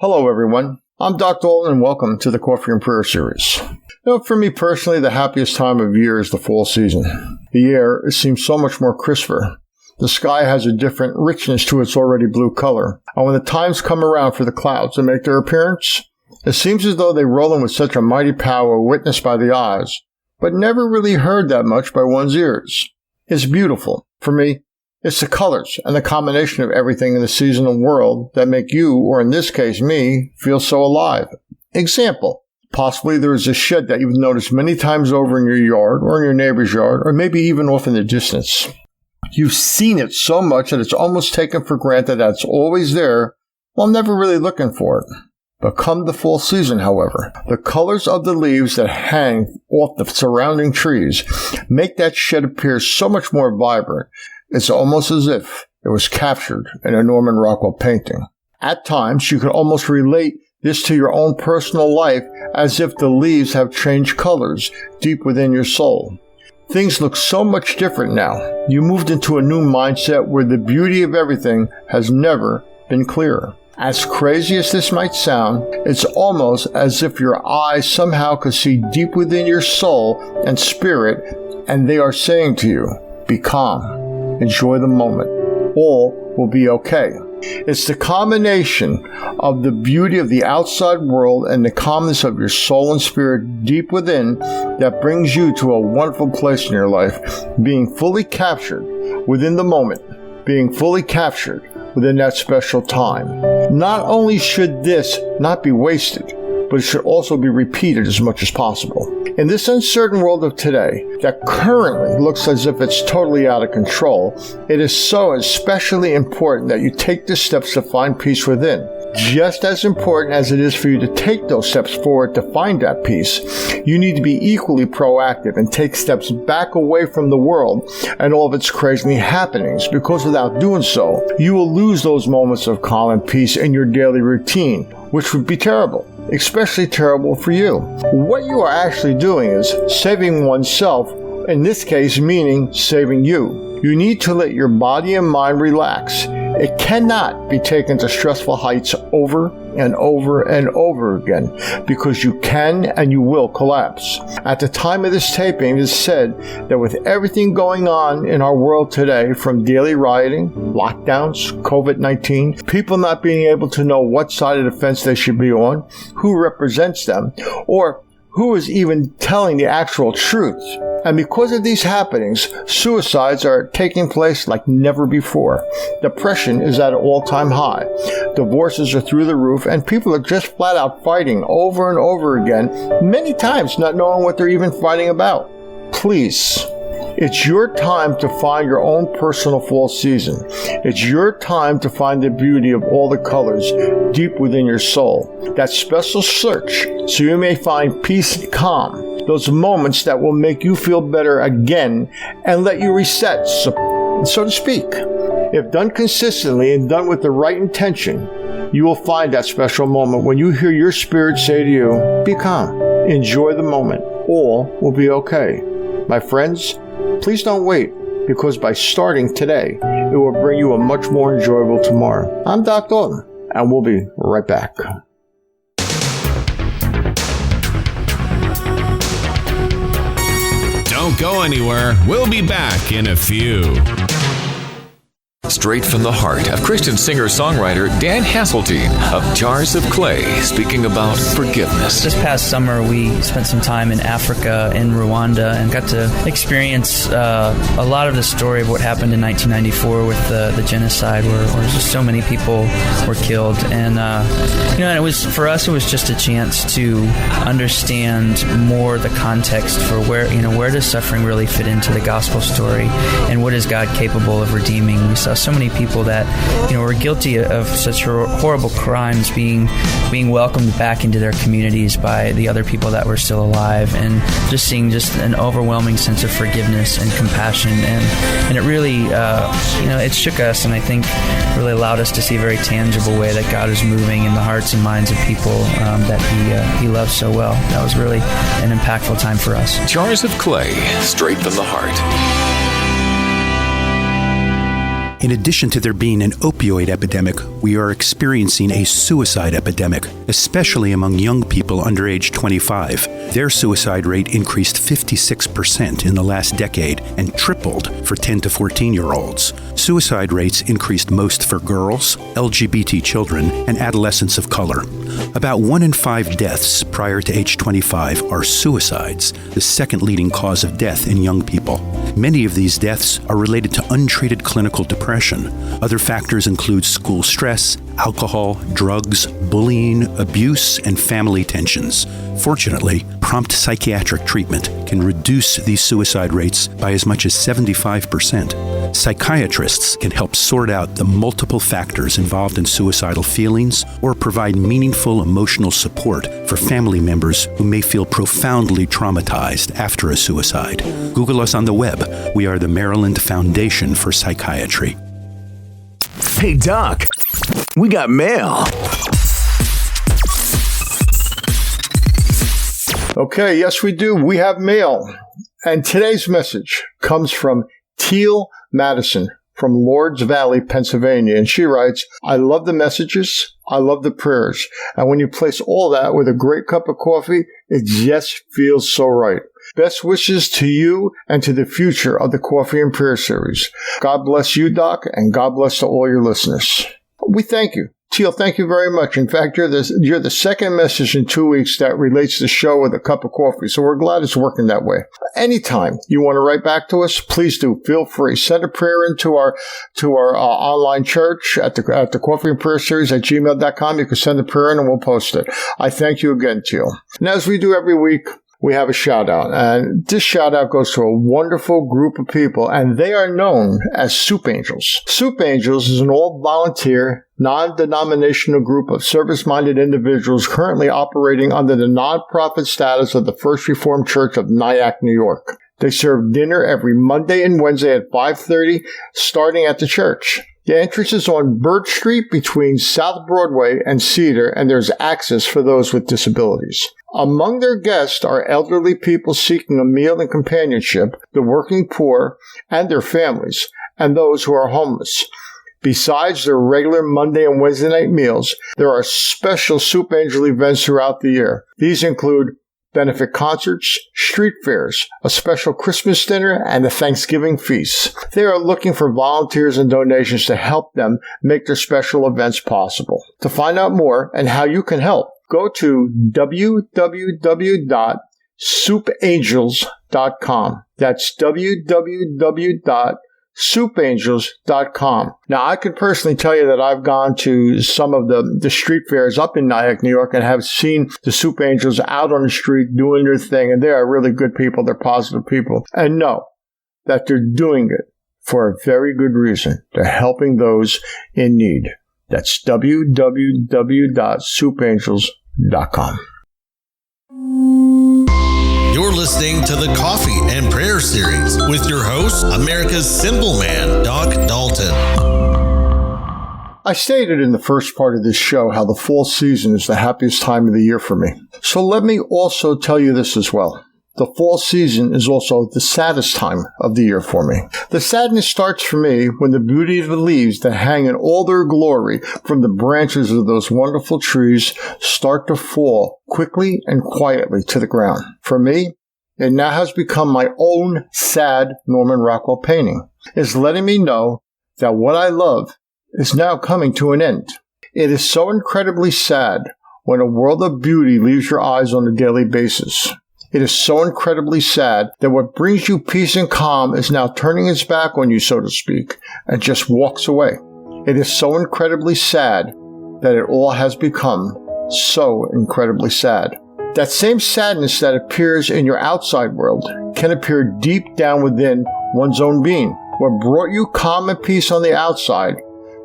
Hello, everyone. I'm Dr. Dalton, and welcome to the Coffee and Prayer series. For me personally, the happiest time of year is the fall season. The air seems so much more crisper. The sky has a different richness to its already blue color. And when the times come around for the clouds to make their appearance, it seems as though they roll in with such a mighty power witnessed by the eyes, but never really heard that much by one's ears. It's beautiful. For me, it's the colors and the combination of everything in the seasonal world that make you, or in this case me, feel so alive. Example, possibly there is a shed that you've noticed many times over in your yard or in your neighbor's yard, or maybe even off in the distance. You've seen it so much that it's almost taken for granted that it's always there while never really looking for it. But come the fall season, however, the colors of the leaves that hang off the surrounding trees make that shed appear so much more vibrant. It's almost as if it was captured in a Norman Rockwell painting. At times, you could almost relate this to your own personal life as if the leaves have changed colors deep within your soul. Things look so much different now. You moved into a new mindset where the beauty of everything has never been clearer. As crazy as this might sound, it's almost as if your eyes somehow could see deep within your soul and spirit, and they are saying to you, be calm. Enjoy the moment. All will be okay. It's the combination of the beauty of the outside world and the calmness of your soul and spirit deep within that brings you to a wonderful place in your life, being fully captured within the moment, being fully captured within that special time. Not only should this not be wasted, but it should also be repeated as much as possible. In this uncertain world of today, that currently looks as if it's totally out of control, it is so especially important that you take the steps to find peace within. Just as important as it is for you to take those steps forward to find that peace, you need to be equally proactive and take steps back away from the world and all of its crazy happenings, because without doing so, you will lose those moments of calm and peace in your daily routine, which would be terrible. Especially terrible for you. What you are actually doing is saving oneself, in this case meaning saving you. You need to let your body and mind relax. It cannot be taken to stressful heights over and over and over again, because you can and you will collapse. At the time of this taping, it is said that with everything going on in our world today, from daily rioting, lockdowns, COVID-19, people not being able to know what side of the fence they should be on, who represents them, or who is even telling the actual truth. And because of these happenings, suicides are taking place like never before. Depression is at an all-time high. Divorces are through the roof, and people are just flat out fighting over and over again, many times not knowing what they're even fighting about. Please, it's your time to find your own personal fall season. It's your time to find the beauty of all the colors deep within your soul. That special search so you may find peace and calm. Those moments that will make you feel better again and let you reset, so to speak. If done consistently and done with the right intention, you will find that special moment when you hear your spirit say to you, be calm, enjoy the moment, all will be okay. My friends, please don't wait, because by starting today, it will bring you a much more enjoyable tomorrow. I'm Dr. Dalton, and we'll be right back. Don't go anywhere. We'll be back in a few. Straight from the heart of Christian singer-songwriter Dan Hasseltine of Jars of Clay, speaking about forgiveness. This past summer, we spent some time in Africa, in Rwanda, and got to experience a lot of the story of what happened in 1994 with the genocide, where just so many people were killed. And and it was, for us, it was just a chance to understand more the context for where does suffering really fit into the gospel story, and what is God capable of redeeming. We saw so many people that were guilty of such horrible crimes being welcomed back into their communities by the other people that were still alive, and just seeing just an overwhelming sense of forgiveness and compassion, and it really it shook us, and I think really allowed us to see a very tangible way that God is moving in the hearts and minds of people that he loves so well. That was really an impactful time for us. Jars of Clay, straight from the heart. In addition to there being an opioid epidemic, we are experiencing a suicide epidemic, especially among young people under age 25. Their suicide rate increased 56% in the last decade and tripled for 10 to 14-year-olds. Suicide rates increased most for girls, LGBT children, and adolescents of color. About 1 in 5 deaths prior to age 25 are suicides, the second leading cause of death in young people. Many of these deaths are related to untreated clinical depression. Other factors include school stress, alcohol, drugs, bullying, abuse, and family tensions. Fortunately, prompt psychiatric treatment can reduce these suicide rates by as much as 75%. Psychiatrists can help sort out the multiple factors involved in suicidal feelings or provide meaningful emotional support for family members who may feel profoundly traumatized after a suicide. Google us on the web. We are the Maryland Foundation for Psychiatry. Hey, Doc, we got mail. Okay, yes we do. We have mail. And today's message comes from Teal Madison from Lords Valley, Pennsylvania. And she writes, I love the messages. I love the prayers. And when you place all that with a great cup of coffee, it just feels so right. Best wishes to you and to the future of the Coffee and Prayer series. God bless you, Doc, and God bless to all your listeners. We thank you. Teal, thank you very much. In fact, you're the second message in 2 weeks that relates to the show with a cup of coffee, so we're glad it's working that way. Anytime you want to write back to us, please do. Feel free. Send a prayer into our online church at the Coffee and Prayer Series at gmail.com. You can send a prayer in and we'll post it. I thank you again, Teal. And as we do every week, we have a shout out, and this shout out goes to a wonderful group of people, and they are known as Soup Angels. Soup Angels is an all-volunteer, non-denominational group of service-minded individuals currently operating under the nonprofit status of the First Reformed Church of Nyack, New York. They serve dinner every Monday and Wednesday at 5:30, starting at the church. The entrance is on Bird Street between South Broadway and Cedar, and there's access for those with disabilities. Among their guests are elderly people seeking a meal and companionship, the working poor and their families, and those who are homeless. Besides their regular Monday and Wednesday night meals, there are special Soup Angel events throughout the year. These include benefit concerts, street fairs, a special Christmas dinner, and a Thanksgiving feast. They are looking for volunteers and donations to help them make their special events possible. To find out more and how you can help, go to www.soupangels.com. That's www.soupangels.com. Now, I can personally tell you that I've gone to some of the street fairs up in Nyack, New York, and have seen the Soup Angels out on the street doing their thing, and they are really good people. They're positive people. And know that they're doing it for a very good reason. They're helping those in need. That's www.soupangels.com. You're listening to the Coffee and Prayer Series with your host, America's Simple Man, Doc Dalton. I stated in the first part of this show how the fall season is the happiest time of the year for me. So let me also tell you this as well. The fall season is also the saddest time of the year for me. The sadness starts for me when the beauty of the leaves that hang in all their glory from the branches of those wonderful trees start to fall quickly and quietly to the ground. For me, it now has become my own sad Norman Rockwell painting. It's letting me know that what I love is now coming to an end. It is so incredibly sad when a world of beauty leaves your eyes on a daily basis. It is so incredibly sad that what brings you peace and calm is now turning its back on you, so to speak, and just walks away. It is so incredibly sad that it all has become so incredibly sad. That same sadness that appears in your outside world can appear deep down within one's own being. What brought you calm and peace on the outside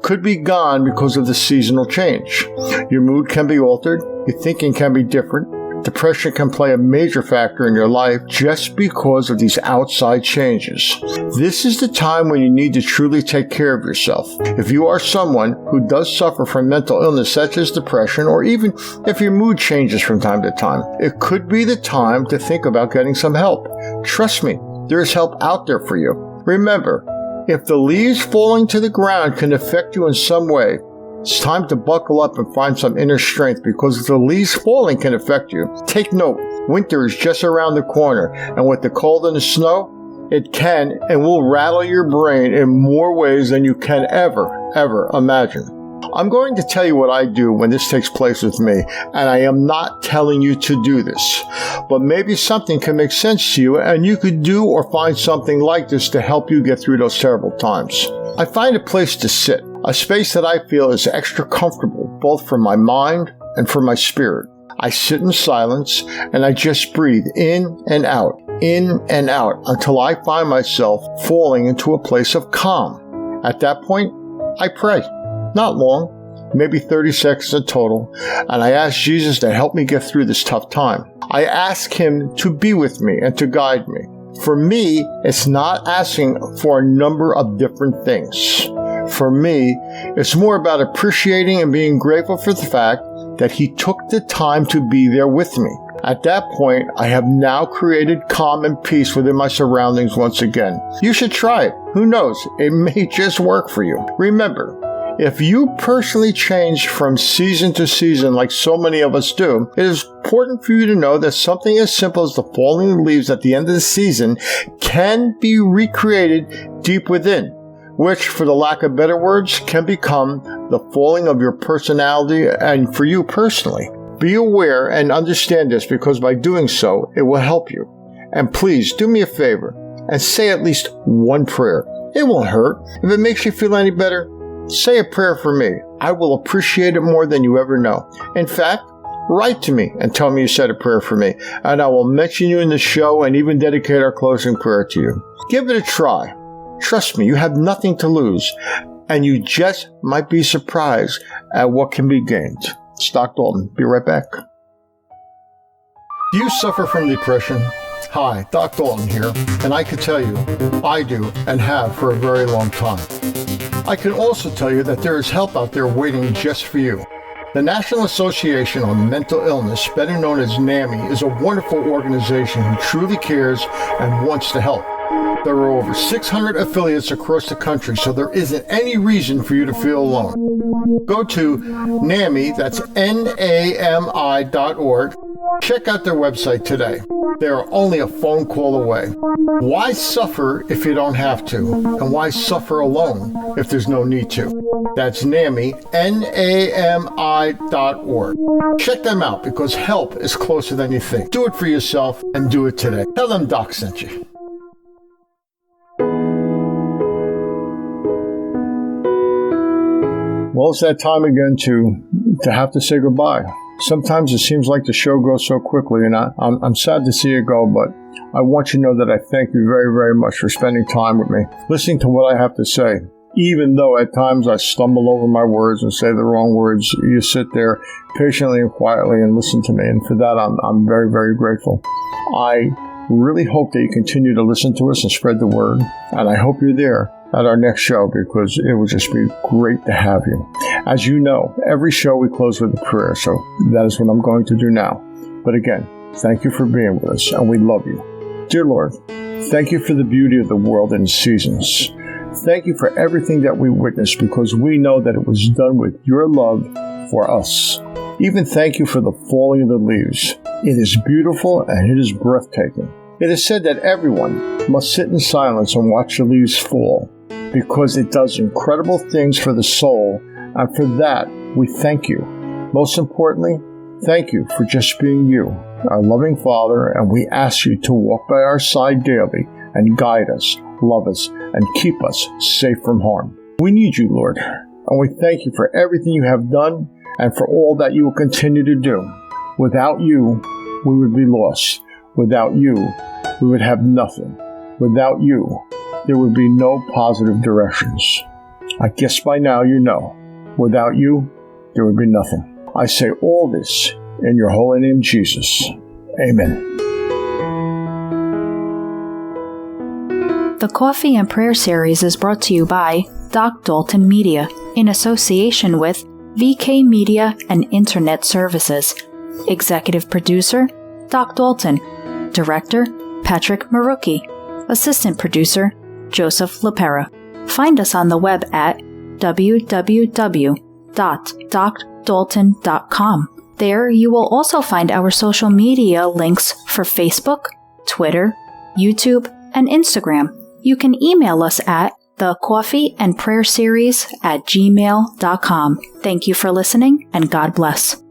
could be gone because of the seasonal change. Your mood can be altered, your thinking can be different, depression can play a major factor in your life just because of these outside changes. This is the time when you need to truly take care of yourself. If you are someone who does suffer from mental illness such as depression, or even if your mood changes from time to time, it could be the time to think about getting some help. Trust me, there is help out there for you. Remember, If the leaves falling to the ground can affect you in some way, it's time to buckle up and find some inner strength, because if the leaves falling can affect you, take note, winter is just around the corner, and with the cold and the snow, it can and will rattle your brain in more ways than you can ever imagine. I'm going to tell you what I do when this takes place with me, and I am not telling you to do this, but maybe something can make sense to you, and you could do or find something like this to help you get through those terrible times. I find a place to sit, a space that I feel is extra comfortable, both for my mind and for my spirit. I sit in silence, and I just breathe in and out, until I find myself falling into a place of calm. At that point, I pray. Not long, maybe 30 seconds in total, and I ask Jesus to help me get through this tough time. I ask Him to be with me and to guide me. For me, it's not asking for a number of different things. For me, it's more about appreciating and being grateful for the fact that He took the time to be there with me. At that point, I have now created calm and peace within my surroundings once again. You should try it. Who knows? It may just work for you. Remember, if you personally change from season to season like so many of us do, it is important for you to know that something as simple as the falling leaves at the end of the season can be recreated deep within, which, for the lack of better words, can become the falling of your personality and for you personally. Be aware and understand this, because by doing so, it will help you. And please do me a favor and say at least one prayer. It won't hurt. If it makes you feel any better, say a prayer for me. I will appreciate it more than you ever know. In fact, write to me and tell me you said a prayer for me, and I will mention you in the show and even dedicate our closing prayer to you. Give it a try. Trust me, you have nothing to lose, and you just might be surprised at what can be gained. It's Doc Dalton. Be right back. Do you suffer from depression? Hi, Doc Dalton here, and I can tell you, I do and have for a very long time. I can also tell you that there is help out there waiting just for you. The National Association on Mental Illness, better known as NAMI, is a wonderful organization who truly cares and wants to help. There are over 600 affiliates across the country, so there isn't any reason for you to feel alone. Go to NAMI, that's NAMI.org. Check out their website today. They are only a phone call away. Why suffer if you don't have to? And why suffer alone if there's no need to? That's NAMI, NAMI.org. Check them out, because help is closer than you think. Do it for yourself and do it today. Tell them Doc sent you. Well, it's that time again to have to say goodbye. Sometimes it seems like the show goes so quickly, and I'm sad to see it go, but I want you to know that I thank you very, very much for spending time with me, listening to what I have to say. Even though at times I stumble over my words and say the wrong words, you sit there patiently and quietly and listen to me, and for that I'm very, very grateful. I really hope that you continue to listen to us and spread the word, and I hope you're there at our next show, because it would just be great to have you. As you know, every show we close with a prayer, so that is what I'm going to do now. But again, thank you for being with us, and we love you. Dear Lord, thank you for the beauty of the world and seasons. Thank you for everything that we witnessed, because we know that it was done with your love for us. Even thank you for the falling of the leaves. It is beautiful and it is breathtaking. It is said that everyone must sit in silence and watch the leaves fall, because it does incredible things for the soul, and for that, we thank you. Most importantly, thank you for just being you, our loving Father, and we ask you to walk by our side daily and guide us, love us, and keep us safe from harm. We need you, Lord, and we thank you for everything you have done and for all that you will continue to do. Without you, we would be lost. Without you, we would have nothing. Without you, there would be no positive directions. I guess by now you know. Without you, there would be nothing. I say all this in your holy name, Jesus. Amen. The Coffee and Prayer Series is brought to you by Doc Dalton Media in association with VK Media and Internet Services. Executive Producer, Doc Dalton. Director, Patrick Marucki. Assistant Producer, Joseph LaPera. find us on the web at www.docdalton.com. There you will also find our social media links for Facebook, Twitter, YouTube, and Instagram. You can email us at thecoffeeandprayerseries@gmail.com. Thank you for listening, and God bless.